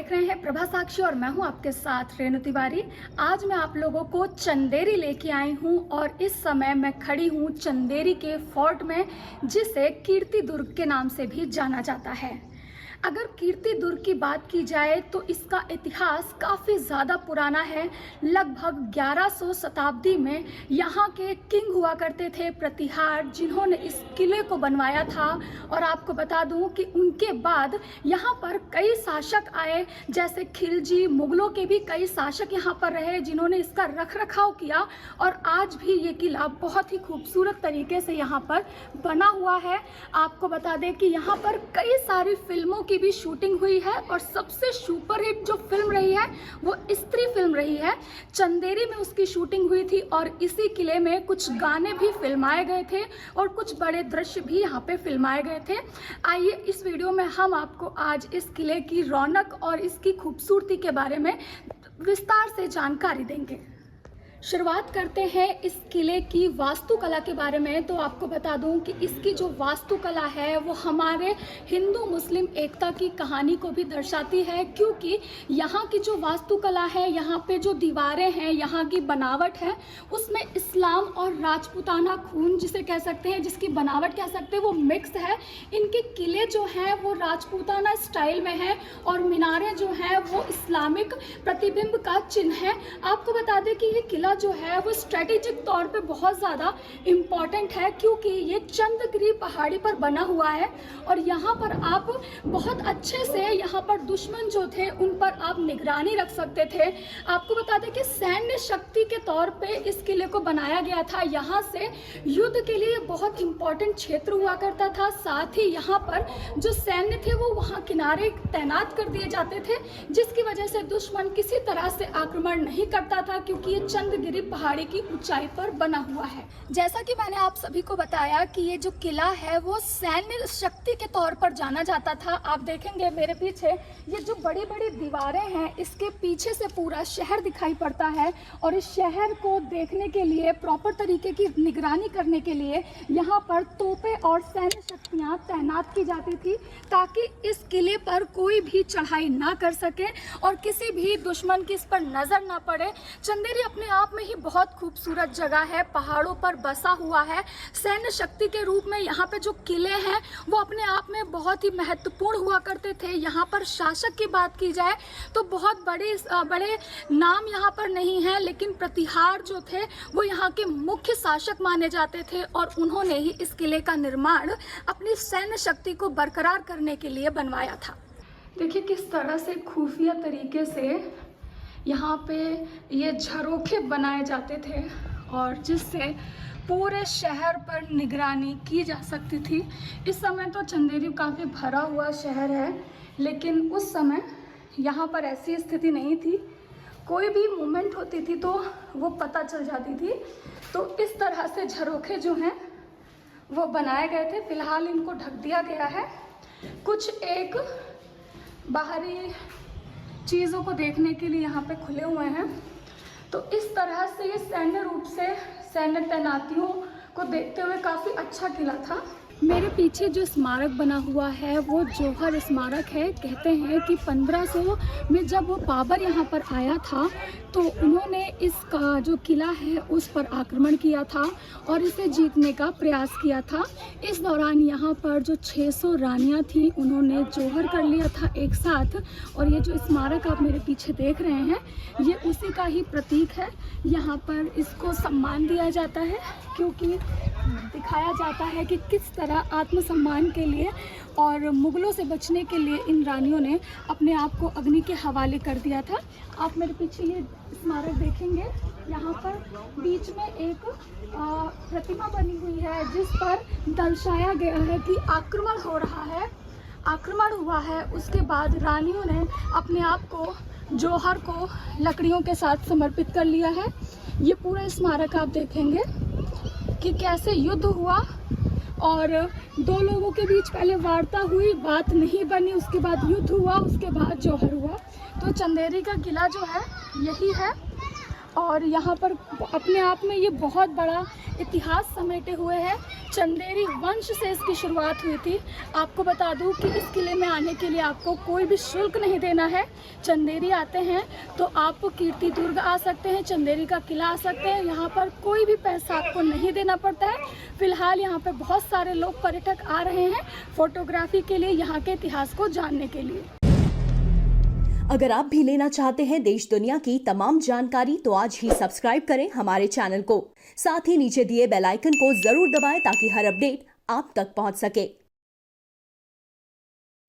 देख रहे हैं प्रभा साक्षी और मैं हूं आपके साथ रेणु तिवारी। आज मैं आप लोगों को चंदेरी लेके आई हूं और इस समय मैं खड़ी हूं चंदेरी के फोर्ट में, जिसे कीर्ति दुर्ग के नाम से भी जाना जाता है। अगर कीर्ति दुर्ग की बात की जाए तो इसका इतिहास काफ़ी ज़्यादा पुराना है। लगभग 1100 शताब्दी में यहाँ के किंग हुआ करते थे प्रतिहार, जिन्होंने इस किले को बनवाया था। और आपको बता दूं कि उनके बाद यहाँ पर कई शासक आए, जैसे खिलजी, मुगलों के भी कई शासक यहाँ पर रहे जिन्होंने इसका रख रखाव किया। और आज भी ये किला बहुत ही खूबसूरत तरीके से यहाँ पर बना हुआ है। आपको बता दें कि यहाँ पर कई सारी फिल्मों की भी शूटिंग हुई है और सबसे सुपरहिट जो फिल्म रही है वो स्त्री फिल्म रही है। चंदेरी में उसकी शूटिंग हुई थी और इसी किले में कुछ गाने भी फिल्माए गए थे और कुछ बड़े दृश्य भी यहाँ पे फिल्माए गए थे। आइए इस वीडियो में हम आपको आज इस किले की रौनक और इसकी खूबसूरती के बारे में विस्तार से जानकारी देंगे। शुरुआत करते हैं इस किले की वास्तुकला के बारे में। तो आपको बता दूं कि इसकी जो वास्तुकला है वो हमारे हिंदू मुस्लिम एकता की कहानी को भी दर्शाती है, क्योंकि यहाँ की जो वास्तुकला है, यहाँ पे जो दीवारें हैं, यहाँ की बनावट है, उसमें इस्लाम और राजपूताना खून जिसे कह सकते हैं, जिसकी बनावट कह सकते हैं, वो मिक्स है। इनके किले जो हैं वो राजपूताना स्टाइल में है और मीनारें जो हैं वो इस्लामिक प्रतिबिंब का चिन्ह है। आपको बता दें कि ये किला जो है वो स्ट्रेटेजिक तौर पे बहुत ज़्यादा इम्पॉर्टेंट है, क्योंकि ये चंद्रगिरी पहाड़ी पर बना हुआ है और यहाँ पर आप बहुत अच्छे से यहाँ पर दुश्मन जो थे उन पर आप निगरानी रख सकते थे। आपको बता दें कि सैन्य शक्ति के तौर पे इस किले को बनाया गया था। यहाँ से युद्ध के लिए बहुत इम्पॉर्टेंट क्षेत्र हुआ करता था। साथ ही यहाँ पर जो सैन्य थे वो वहाँ किनारे तैनात कर दिए जाते थे, जिसकी वजह से दुश्मन किसी तरह से आक्रमण नहीं करता था, क्योंकि ये चंद्रगिरी पहाड़ी की ऊंचाई पर बना हुआ है। जैसा कि मैंने आप सभी को बताया कि ये जो किला है वो सैन्य शक्ति के तौर पर जाना जाता था। आप देखेंगे मेरे पीछे ये जो बड़ी बड़ी दीवारें हैं, इसके पीछे से पूरा शहर दिखाई पड़ता है और इस शहर को देखने के लिए, प्रॉपर तरीके की निगरानी करने के लिए यहाँ पर तोपें और सैन्य शक्तियाँ तैनात की जाती थी, ताकि इस किले पर कोई भी चढ़ाई ना कर सके और किसी भी दुश्मन की इस पर नज़र ना पड़े। चंदेरी अपने आप में ही बहुत खूबसूरत जगह है, पहाड़ों पर बसा हुआ है। सैन्य शक्ति के रूप में यहाँ पे जो किले हैं वो अपने आप में बहुत ही महत्वपूर्ण हुआ करते थे। यहाँ पर शासक की बात की जाए तो बहुत बड़े नाम यहाँ पर नहीं है, लेकिन प्रतिहार जो थे वो यहाँ के मुख्य शासक माने जाते थे और उन्होंने ही इस किले का निर्माण अपनी सैन्य शक्ति को बरकरार करने के लिए बनवाया था। देखिए किस तरह से खुफिया तरीके से यहाँ पे ये झरोखे बनाए जाते थे और जिससे पूरे शहर पर निगरानी की जा सकती थी। इस समय तो चंदेरी काफ़ी भरा हुआ शहर है, लेकिन उस समय यहाँ पर ऐसी स्थिति नहीं थी। कोई भी मूवमेंट होती थी तो वो पता चल जाती थी। तो इस तरह से झरोखे जो हैं वो बनाए गए थे। फिलहाल इनको ढक दिया गया है। कुछ एक बाहरी चीज़ों को देखने के लिए यहाँ पे खुले हुए हैं। तो इस तरह से ये सैन्य रूप से सैन्य तैनातियों को देखते हुए काफ़ी अच्छा किला था। मेरे पीछे जो स्मारक बना हुआ है वो जौहर स्मारक है। कहते हैं कि 1500 में जब वो बाबर यहाँ पर आया था तो उन्होंने इसका जो किला है उस पर आक्रमण किया था और इसे जीतने का प्रयास किया था। इस दौरान यहाँ पर जो 600 रानियाँ थीं उन्होंने जौहर कर लिया था एक साथ। और ये जो स्मारक आप मेरे पीछे देख रहे हैं ये उसी का ही प्रतीक है। यहाँ पर इसको सम्मान दिया जाता है, क्योंकि दिखाया जाता है कि किस तरह आत्मसम्मान के लिए और मुगलों से बचने के लिए इन रानियों ने अपने आप को अग्नि के हवाले कर दिया था। आप मेरे पीछे ये स्मारक देखेंगे, यहाँ पर बीच में एक प्रतिमा बनी हुई है जिस पर दर्शाया गया है कि आक्रमण हो रहा है, आक्रमण हुआ है। उसके बाद रानियों ने अपने आप को जौहर को लकड़ियों के साथ समर्पित कर लिया है। ये पूरा स्मारक आप देखेंगे कि कैसे युद्ध हुआ और दो लोगों के बीच पहले वार्ता हुई, बात नहीं बनी, उसके बाद युद्ध हुआ, उसके बाद जौहर हुआ। तो चंदेरी का किला जो है यही है और यहाँ पर अपने आप में ये बहुत बड़ा इतिहास समेटे हुए है। चंदेरी वंश से इसकी शुरुआत हुई थी। आपको बता दूं कि इस किले में आने के लिए आपको कोई भी शुल्क नहीं देना है। चंदेरी आते हैं तो आप कीर्ति दुर्ग आ सकते हैं, चंदेरी का किला आ सकते हैं। यहाँ पर कोई भी पैसा आपको नहीं देना पड़ता है। फिलहाल यहाँ पर बहुत सारे लोग पर्यटक आ रहे हैं फोटोग्राफी के लिए, यहाँ के इतिहास को जानने के लिए। अगर आप भी लेना चाहते हैं देश दुनिया की तमाम जानकारी तो आज ही सब्सक्राइब करें हमारे चैनल को। साथ ही नीचे दिए बेल आइकन को जरूर दबाएं ताकि हर अपडेट आप तक पहुंच सके।